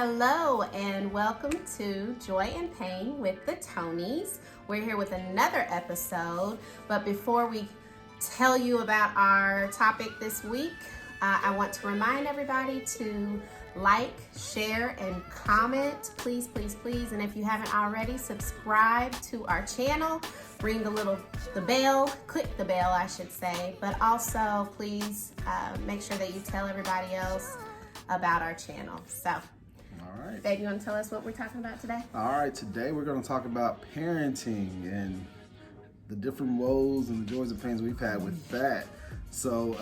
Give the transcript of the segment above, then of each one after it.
Hello and welcome to Joy and Pain with the Toneys. We're here with another episode, but before we tell you about our topic this week, I want to remind everybody to like, share, and comment, please. And if you haven't already, subscribe to our channel, ring the bell, click the bell, I should say, but also please make sure that you tell everybody else about our channel. So, all right. Babe, you want to tell us what we're talking about today? All right, today we're going to talk about parenting and the different woes and the joys and pains we've had with that. So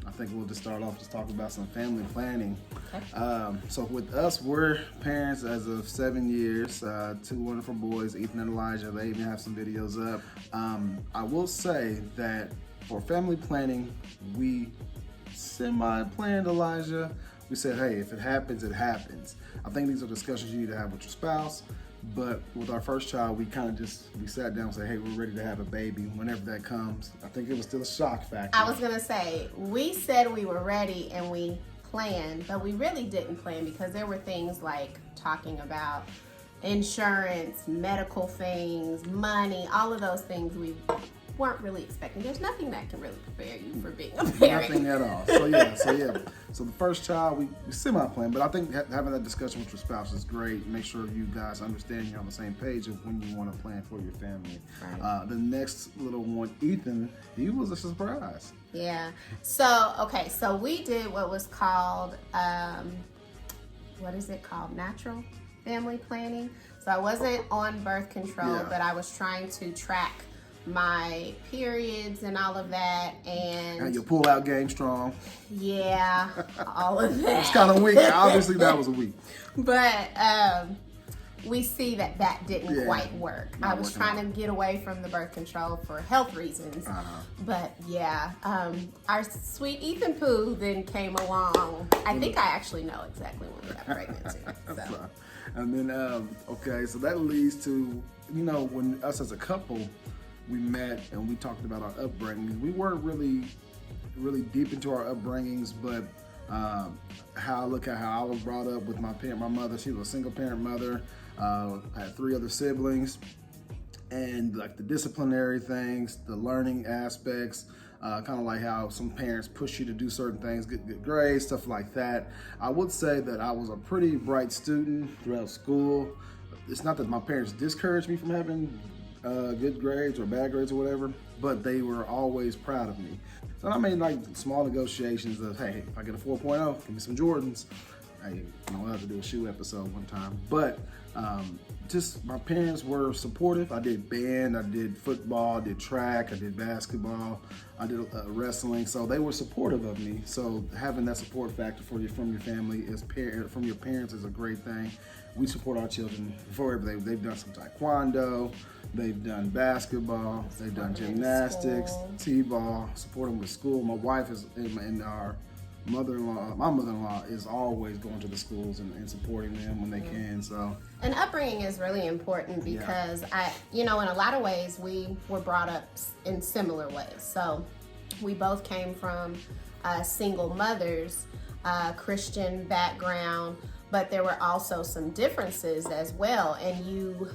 I think we'll just start off talking about some family planning. Okay. So with us, we're parents as of 7 years, two wonderful boys, Ethan and Elijah. They even have some videos up. I will say that for family planning, we semi-planned Elijah. We said, hey, if it happens, it happens. I think these are discussions you need to have with your spouse. But with our first child, we kind of we sat down and said, hey, we're ready to have a baby whenever that comes. I think it was still a shock factor. I was going to say, we said we were ready and we planned, but we really didn't plan because there were things like talking about insurance, medical things, money, all of those things we weren't really expecting. There's nothing that can really prepare you for being a parent. Nothing at all. So yeah. So the first child, we semi-planned, but I think having that discussion with your spouse is great. Make sure you guys understand you're on the same page of when you want to plan for your family. Right. The next little one, Ethan, he was a surprise. Yeah. So we did what was called, natural family planning. So I wasn't on birth control, but I was trying to track my periods and all of that, and your pull-out game strong. Yeah, all of that. It's kind of weak. Obviously, that was a week. But we see that didn't quite work. I was trying to get away from the birth control for health reasons. But yeah, our sweet Ethan Pooh then came along. I think I actually know exactly when we got pregnant too. So. And then, so that leads to, when us as a couple, we met and we talked about our upbringing. We weren't really deep into our upbringings, but how I look at how I was brought up with my mother. She was a single parent mother. Had 3 other siblings, and like the disciplinary things, the learning aspects, kind of like how some parents push you to do certain things, get good grades, stuff like that. I would say that I was a pretty bright student throughout school. It's not that my parents discouraged me from having good grades or bad grades or whatever, but they were always proud of me. So I made like small negotiations of, hey, if I get a 4.0, give me some Jordans. We'll have to do a shoe episode one time. But just my parents were supportive. I did band, I did football, I did track, I did basketball, I did wrestling. So they were supportive of me. So having that support factor from your family from your parents is a great thing. We support our children for everything. They've done some taekwondo, they've done basketball, they've done gymnastics, t-ball, support them with school. My wife is my mother-in-law is always going to the schools and supporting them when they can. So, and upbringing is really important because in a lot of ways we were brought up in similar ways. So we both came from single mothers, Christian background, but there were also some differences as well. And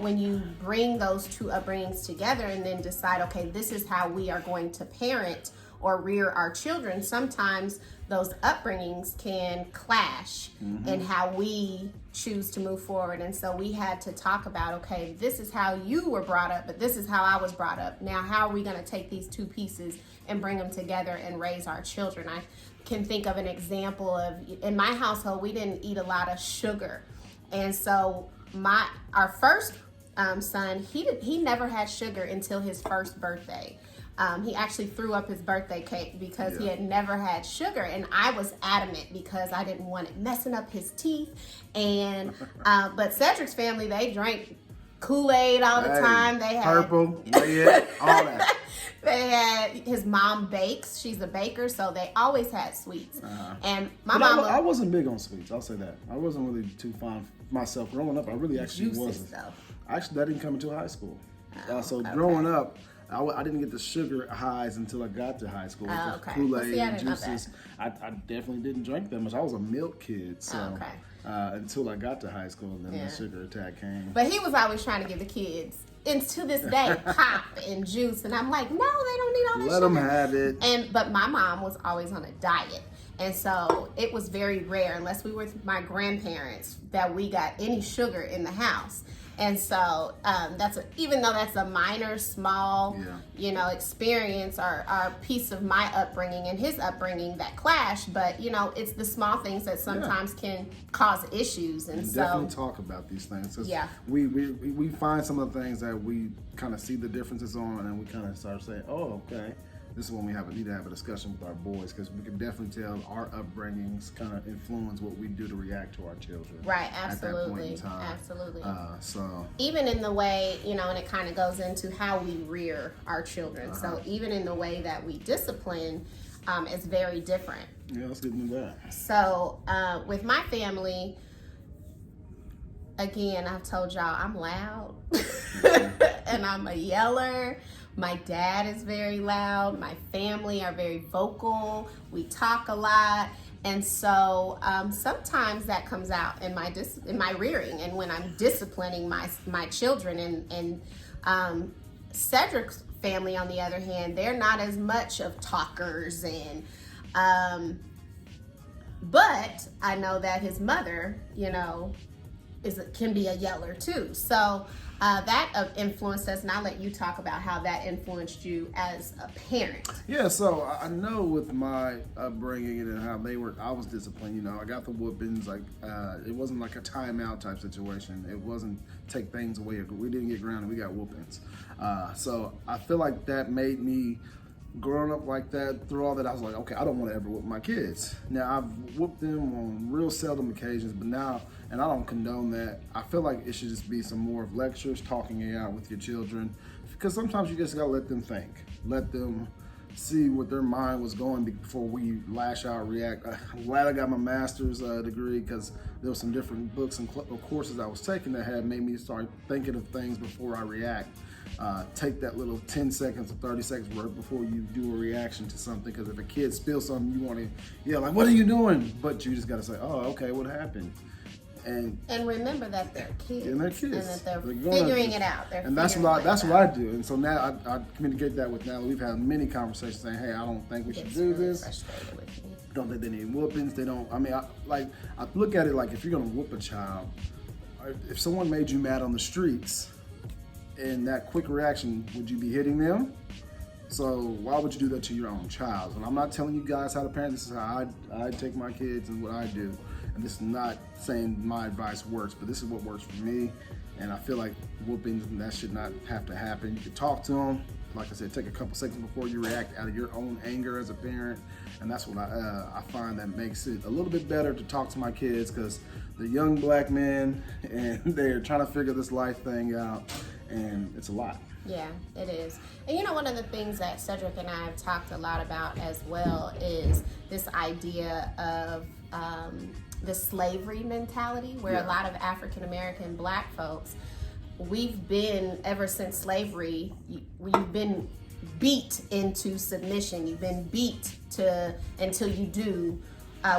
when you bring those two upbringings together and then decide, okay, this is how we are going to parent or rear our children, sometimes those upbringings can clash in how we choose to move forward. And so we had to talk about, okay, this is how you were brought up, but this is how I was brought up. Now, how are we going to take these two pieces and bring them together and raise our children? I can think of an example of, in my household, we didn't eat a lot of sugar. And so our first son, he never had sugar until his first birthday. He actually threw up his birthday cake because he had never had sugar, and I was adamant because I didn't want it messing up his teeth. And but Cedric's family, they drank Kool-Aid all the time. They had purple, red, all that. They had, his mom bakes. She's a baker, so they always had sweets. And my mom, I wasn't big on sweets. I'll say that. I wasn't really too fond of myself growing up. I really actually wasn't. Though. Actually, that didn't come until high school. So growing up, I didn't get the sugar highs until I got to high school. Oh, The okay. Kool-Aid Well, see, I and didn't know juices. I definitely didn't drink that much. I was a milk kid, so Okay. until I got to high school, and then Yeah. the sugar attack came. But he was always trying to give the kids, and to this day, pop and juice. And I'm like, no, they don't need all this Let sugar. them have it. But my mom was always on a diet. And so it was very rare, unless we were with my grandparents, that we got any sugar in the house. And so even though that's a minor, small, experience or piece of my upbringing and his upbringing that clash, but it's the small things that sometimes can cause issues. And so definitely talk about these things. Yeah. We find some of the things that we kind of see the differences on, and we kind of start saying, oh, okay. This is when we need to have a discussion with our boys, because we can definitely tell our upbringings kind of influence what we do to react to our children. Right, At that point in absolutely, time. absolutely. So Even in the way, and it kind of goes into how we rear our children. So even in the way that we discipline, is very different. yeah, let's get into that. So with my family, again, I've told y'all I'm loud and I'm a yeller. My dad is very loud. My family are very vocal. We talk a lot. And so sometimes that comes out in my rearing and when I'm disciplining my children. And Cedric's family, on the other hand, they're not as much of talkers. But I know that his mother, can be a yeller too. So that influenced us, and I'll let you talk about how that influenced you as a parent. Yeah, so I know with my upbringing and how I was disciplined. I got the whoopings. Like it wasn't like a timeout type situation. It wasn't take things away. We didn't get grounded. We got whoopings. So I feel like that made me. Growing up like that, through all that, I was like, okay, I don't want to ever whoop my kids. Now, I've whooped them on real seldom occasions, but now, and I don't condone that, I feel like it should just be some more of lectures, talking it out with your children, because sometimes you just gotta let them think. Let them see what their mind was going before we lash out, react. I'm glad I got my master's degree, because there were some different books and courses I was taking that had made me start thinking of things before I react. Take that little 10 seconds or 30 seconds worth before you do a reaction to something, because if a kid spills something, you want to yell like, what are you doing? But you just got to say, oh, okay, what happened? And remember that they're kids. And they're kids. And that they're They're figuring it out. That's what I do. And so now I communicate that with Natalie. We've had many conversations saying, hey, I don't think we should do really this. Frustrated with me. Don't think they need whoopings. They don't. I mean, I look at it like, if you're gonna whoop a child, if someone made you mad on the streets, in that quick reaction, would you be hitting them? So why would you do that to your own child? And I'm not telling you guys how to parent. This is how I take my kids and what I do. And this is not saying my advice works, but this is what works for me. And I feel like whoopings, that should not have to happen. You can talk to them. Like I said, take a couple seconds before you react out of your own anger as a parent. And that's what I find that makes it a little bit better to talk to my kids, because they're young black men and they're trying to figure this life thing out. And it's a lot. Yeah, it is. And one of the things that Cedric and I have talked a lot about as well is this idea of the slavery mentality, where a lot of African American black folks, we've been, ever since slavery, you've been beat into submission. You've been beat until you do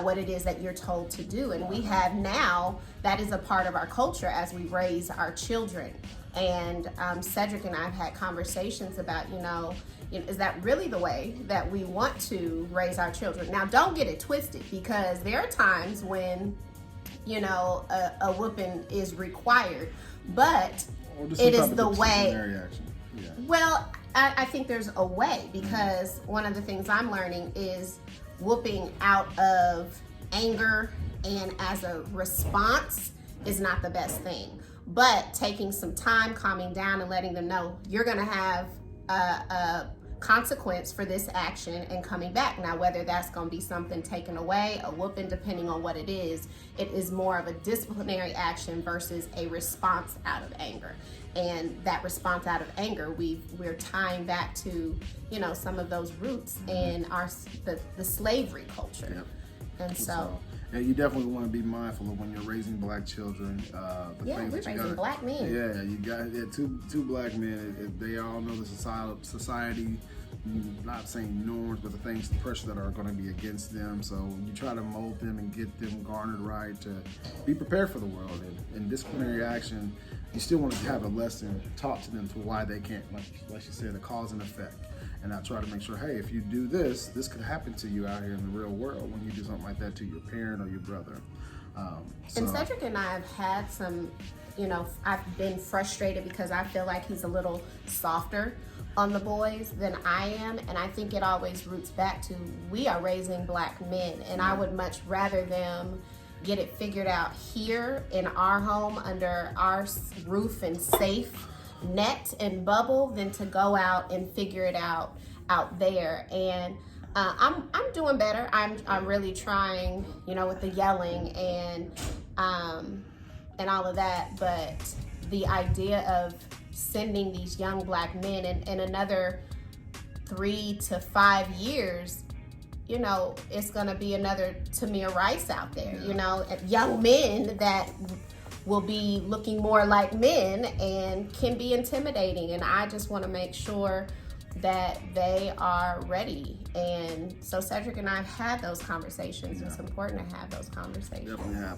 what it is that you're told to do. And we have now, that is a part of our culture as we raise our children. And Cedric and I have had conversations about, is that really the way that we want to raise our children? Now, don't get it twisted, because there are times when, a whooping is required, but it is the way. Yeah. Well, I think there's a way, because one of the things I'm learning is whooping out of anger and as a response is not the best thing. But taking some time, calming down, and letting them know you're going to have a consequence for this action and coming back. Now, whether that's going to be something taken away, a whooping, depending on what it is more of a disciplinary action versus a response out of anger. And that response out of anger, we're tying back to, some of those roots in the slavery culture. Yep. And so Yeah, you definitely want to be mindful of when you're raising black children. We're raising black men. Yeah, you got two black men. They all know the society, not saying norms, but the things, the pressure that are going to be against them. So you try to mold them and get them garnered right to be prepared for the world. And disciplinary action, you still want to have a lesson taught to them to why they can't, like you said, the cause and effect. And I try to make sure, hey, if you do this, this could happen to you out here in the real world when you do something like that to your parent or your brother. And Cedric and I have had some, I've been frustrated because I feel like he's a little softer on the boys than I am. And I think it always roots back to, we are raising black men. And I would much rather them get it figured out here in our home under our roof and safe net and bubble than to go out and figure it out there. And I'm doing better. I'm really trying, with the yelling and all of that. But the idea of sending these young black men in another 3 to 5 years, it's gonna be another Tamir Rice out there. Young men that will be looking more like men and can be intimidating. And I just want to make sure that they are ready. And so Cedric and I have had those conversations. It's important to have those conversations. Definitely have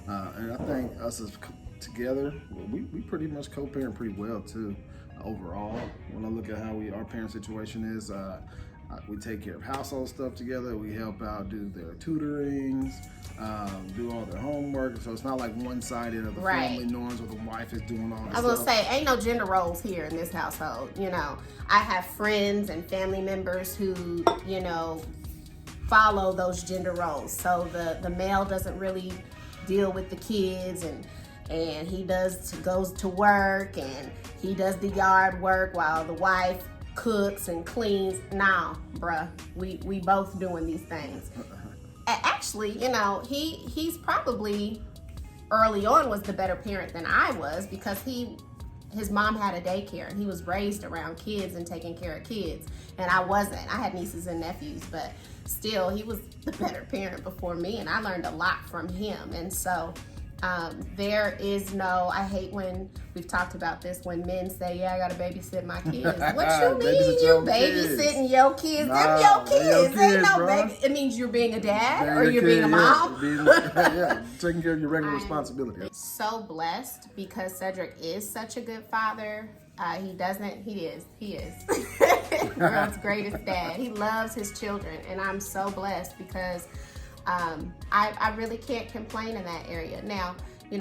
them. And I think us as together, we pretty much co-parent pretty well too, overall. When I look at how our parent situation is, we take care of household stuff together. We help out, do their tutorings, do all their homework. So it's not like one-sided of the family norms where the wife is doing all this stuff. I was gonna say, ain't no gender roles here in this household. I have friends and family members who, follow those gender roles. So the male doesn't really deal with the kids, and he goes to work and he does the yard work while the wife cooks and cleans. Nah, bruh, we both doing these things. Actually, he's probably early on was the better parent than I was, because his mom had a daycare and he was raised around kids and taking care of kids, and I wasn't. I had nieces and nephews, but still he was the better parent before me, and I learned a lot from him. And so there is no, I hate when we've talked about this, when men say, yeah, I gotta babysit my kids. What you mean you babysitting your kids? Them your kids. Ain't no baby. It means you're being a dad or you're being a mom. Taking care of your regular responsibility. So blessed because Cedric is such a good father. He is. World's greatest dad. He loves his children, and I'm so blessed because I really can't complain in that area. Now, he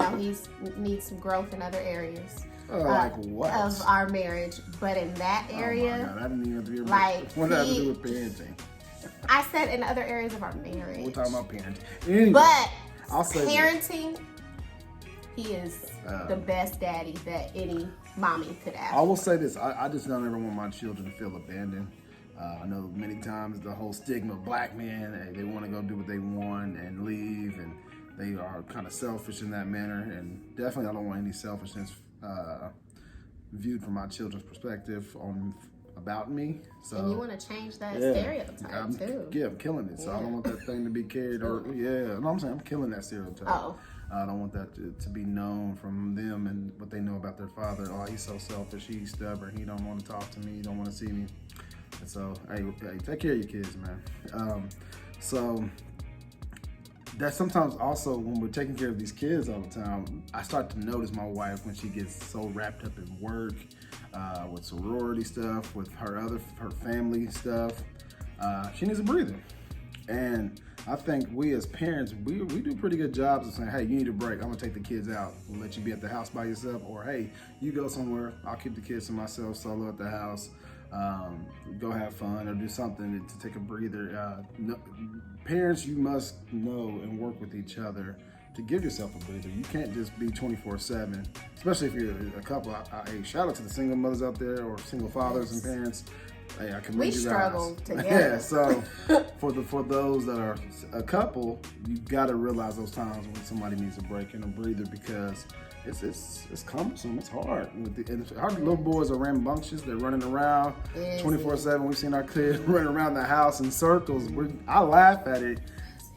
needs some growth in other areas like what? Of our marriage, but in that area, oh my God, I didn't even have to be like what does that have to do with parenting? I said in other areas of our marriage. We're talking about parenting. Anyway, but I'll say parenting, he is the best daddy that any mommy could ask. I will say this: I just don't ever want my children to feel abandoned. I know many times the whole stigma of black men, they want to go do what they want and leave, and they are kind of selfish in that manner. And definitely I don't want any selfishness viewed from my children's perspective about me. So, and you want to change that stereotype too. Yeah, I'm killing it. So I don't want that thing to be carried I'm saying I'm killing that stereotype. Oh. I don't want that to be known from them and what they know about their father. Oh, he's so selfish, he's stubborn, he don't want to talk to me, he don't want to see me. And so, hey, take care of your kids, man. So that sometimes also when we're taking care of these kids all the time, I start to notice my wife when she gets so wrapped up in work, with sorority stuff, with her family stuff. She needs a breather. And I think we as parents, we do pretty good jobs of saying, hey, you need a break. I'm gonna take the kids out and let you be at the house by yourself. Or hey, you go somewhere, I'll keep the kids to myself solo at the house. Go have fun or do something to take a breather. Parents, you must know and work with each other to give yourself a breather. You can't just be 24/7, especially if you're a couple. Hey, shout out to the single mothers out there or single fathers and parents. Hey, I commend you guys. We struggle together. Yeah, so for those that are a couple, you got to realize those times when somebody needs a break and a breather, because it's cumbersome. It's hard. Our little boys are rambunctious. They're running around 24/7. We've seen our kids running around the house in circles. I laugh at it.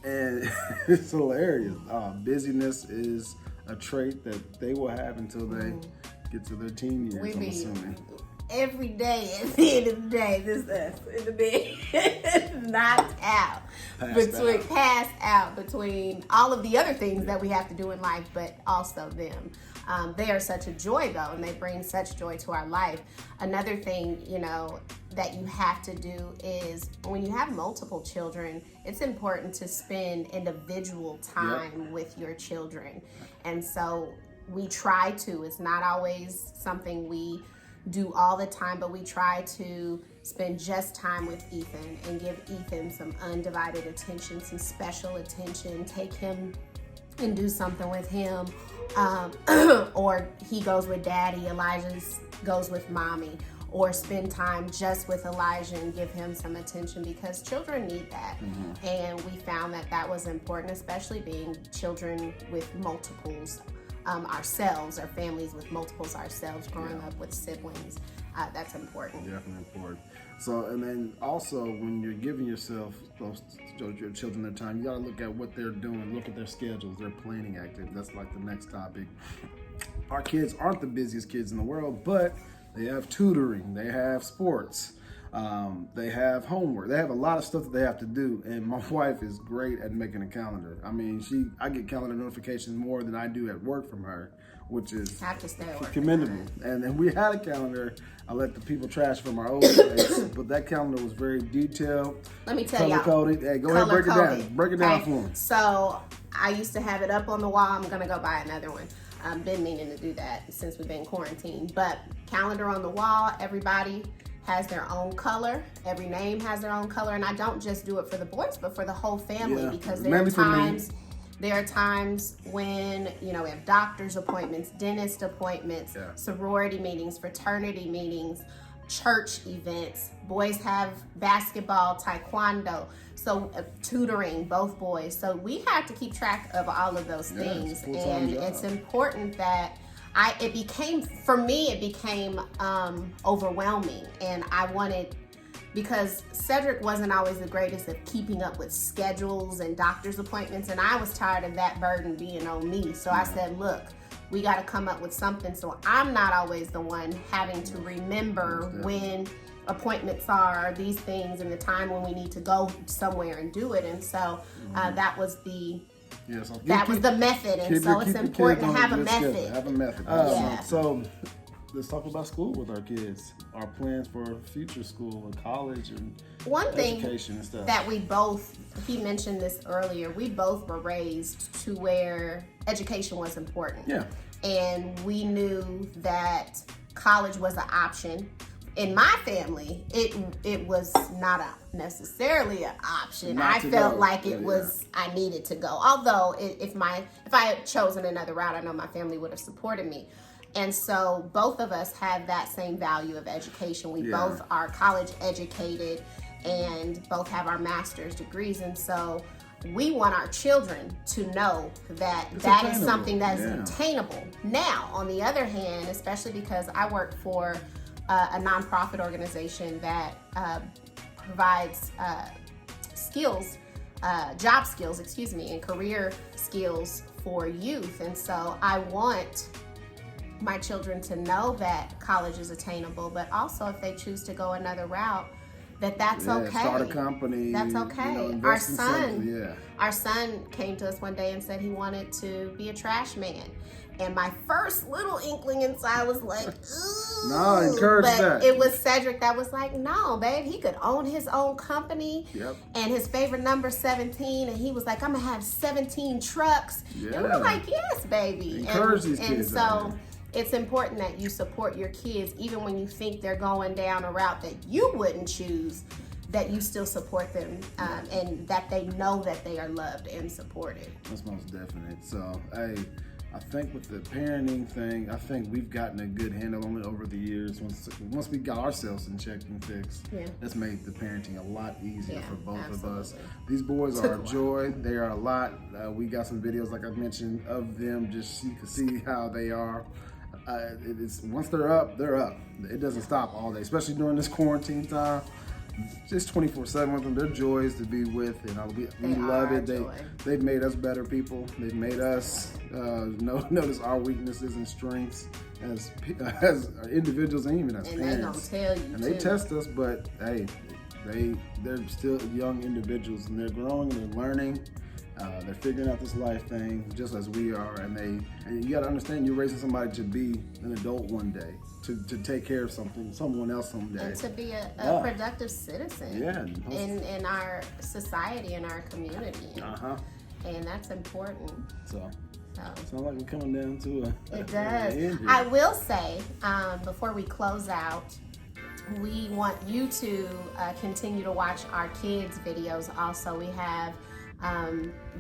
And it's hilarious. Busyness is a trait that they will have until they get to their teen years, I'm assuming. Every day, at the end of the day, this is us in the bed, knocked out. Passed out between all of the other things that we have to do in life, but also them. They are such a joy, though, and they bring such joy to our life. Another thing, that you have to do is when you have multiple children, it's important to spend individual time with your children. And so we try to. It's not always something we do all the time, but we try to spend just time with Ethan and give Ethan some undivided attention, some special attention, take him and do something with him, or he goes with daddy, Elijah goes with mommy, or spend time just with Elijah and give him some attention, because children need that. And we found that was important, especially being children with multiples ourselves, or families with multiples ourselves, growing up with siblings. That's important. Definitely important. So, and then also when you're giving your children their time, you got to look at what they're doing, look at their schedules, their planning activities. That's like the next topic. Our kids aren't the busiest kids in the world, but they have tutoring, they have sports, they have homework, they have a lot of stuff that they have to do. And my wife is great at making a calendar. I mean, I get calendar notifications more than I do at work from her, which is commendable. And then we had a calendar. I let the people trash from our old place, but that calendar was very detailed. Let me tell you, color-coded. Hey, go ahead, break it down. Break it down for them. So I used to have it up on the wall. I'm gonna go buy another one. I've been meaning to do that since we've been quarantined. But calendar on the wall, everybody has their own color. Every name has their own color. And I don't just do it for the boys, but for the whole family, because there are times when, we have doctor's appointments, dentist appointments, sorority meetings, fraternity meetings, church events. Boys have basketball, taekwondo, so tutoring, both boys. So we have to keep track of all of those things. And it's important that it became overwhelming. And I wanted, because Cedric wasn't always the greatest at keeping up with schedules and doctor's appointments, and I was tired of that burden being on me. So I said, look, we got to come up with something so I'm not always the one having to remember when appointments are, these things, and the time when we need to go somewhere and do it. And so that was the method. And so it's important to have a method. So let's talk about school with our kids, our plans for future school and college and education and stuff. That he mentioned this earlier, we both were raised to where education was important. Yeah. And we knew that college was an option. In my family, it was not necessarily an option. I felt like it was, I needed to go. Although if I had chosen another route, I know my family would have supported me. And so both of us have that same value of education. We both are college educated and both have our master's degrees. And so we want our children to know that that is something that is attainable. Now, on the other hand, especially because I work for a nonprofit organization that provides job skills, and career skills for youth. And so I want my children to know that college is attainable, but also if they choose to go another route, that's okay. Start a company. That's okay. Our son came to us one day and said he wanted to be a trash man. And my first little inkling inside was like, ooh. No, encourage that. But it was Cedric that was like, no, babe, he could own his own company. Yep. And his favorite number 17. And he was like, I'm going to have 17 trucks. Yeah. And we're like, yes, baby. Encourage these kids. And so it's important that you support your kids, even when you think they're going down a route that you wouldn't choose, that you still support them, and that they know that they are loved and supported. That's most definite. So, I think with the parenting thing, I think we've gotten a good handle on it over the years. Once we got ourselves in check and fixed, that's made the parenting a lot easier for both of us. These boys are a joy. They are a lot. We got some videos, like I mentioned, of them, just so you can see how they are. Once they're up, they're up. It doesn't stop all day, especially during this quarantine time. just 24/7 with them. They're joys to be with, and we love it. They've made us better people. They've made us notice our weaknesses and strengths as individuals and even as parents. And they gonna tell you. And they test us, but hey, they're still young individuals, and they're growing and they're learning. They're figuring out this life thing just as we are, and you gotta understand, you're raising somebody to be an adult one day, to take care of someone else someday, and to be a productive citizen in our society, in our community. And that's important. So it's not like we're coming down to it does. I will say, before we close out, we want you to continue to watch our kids' videos. Also, we have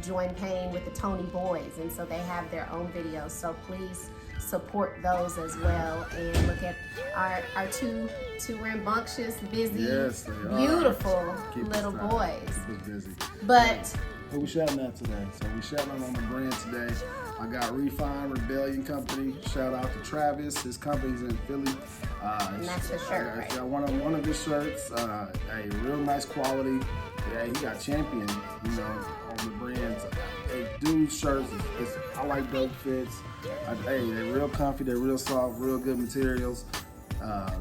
Join Pain with the Toney boys, and so they have their own videos, so please support those as well, and look at our two rambunctious, busy, beautiful little boys. But who we shouting out today? So we shouting out on the brand today. I got Refine Rebellion Company. Shout out to Travis. His company's in Philly. And that's the shirt, right? Yeah, one of his shirts. A real nice quality. Yeah, he got Champion, on the brands. Hey, dude's shirts, I like dope fits. They're real comfy, they're real soft, real good materials.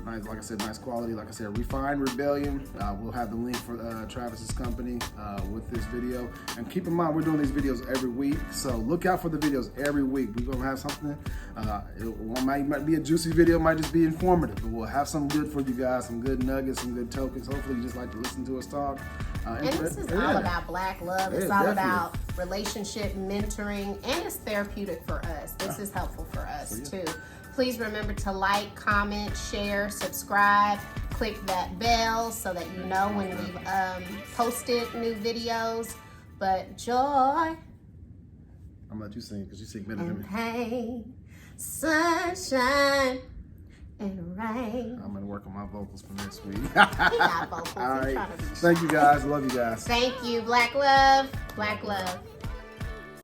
Nice, like I said, nice quality. Like I said, Refine Rebellion. We'll have the link for Travis's company with this video. And keep in mind, we're doing these videos every week, so look out for the videos every week. We're gonna have something. It might be a juicy video, might just be informative, but we'll have something good for you guys, some good nuggets, some good tokens. Hopefully, you just like to listen to us talk. And this is all about Black love. It's all about relationship mentoring, and it's therapeutic for us. This is helpful for us too. Please remember to like, comment, share, subscribe, click that bell so that you know when we've posted new videos. But joy, I'm gonna let you sing because you sing better than me. Pain, sunshine, and rain. I'm gonna work on my vocals for next week. He got vocals. All right. Thank you guys. Love you guys. Thank you. Black love. Black love.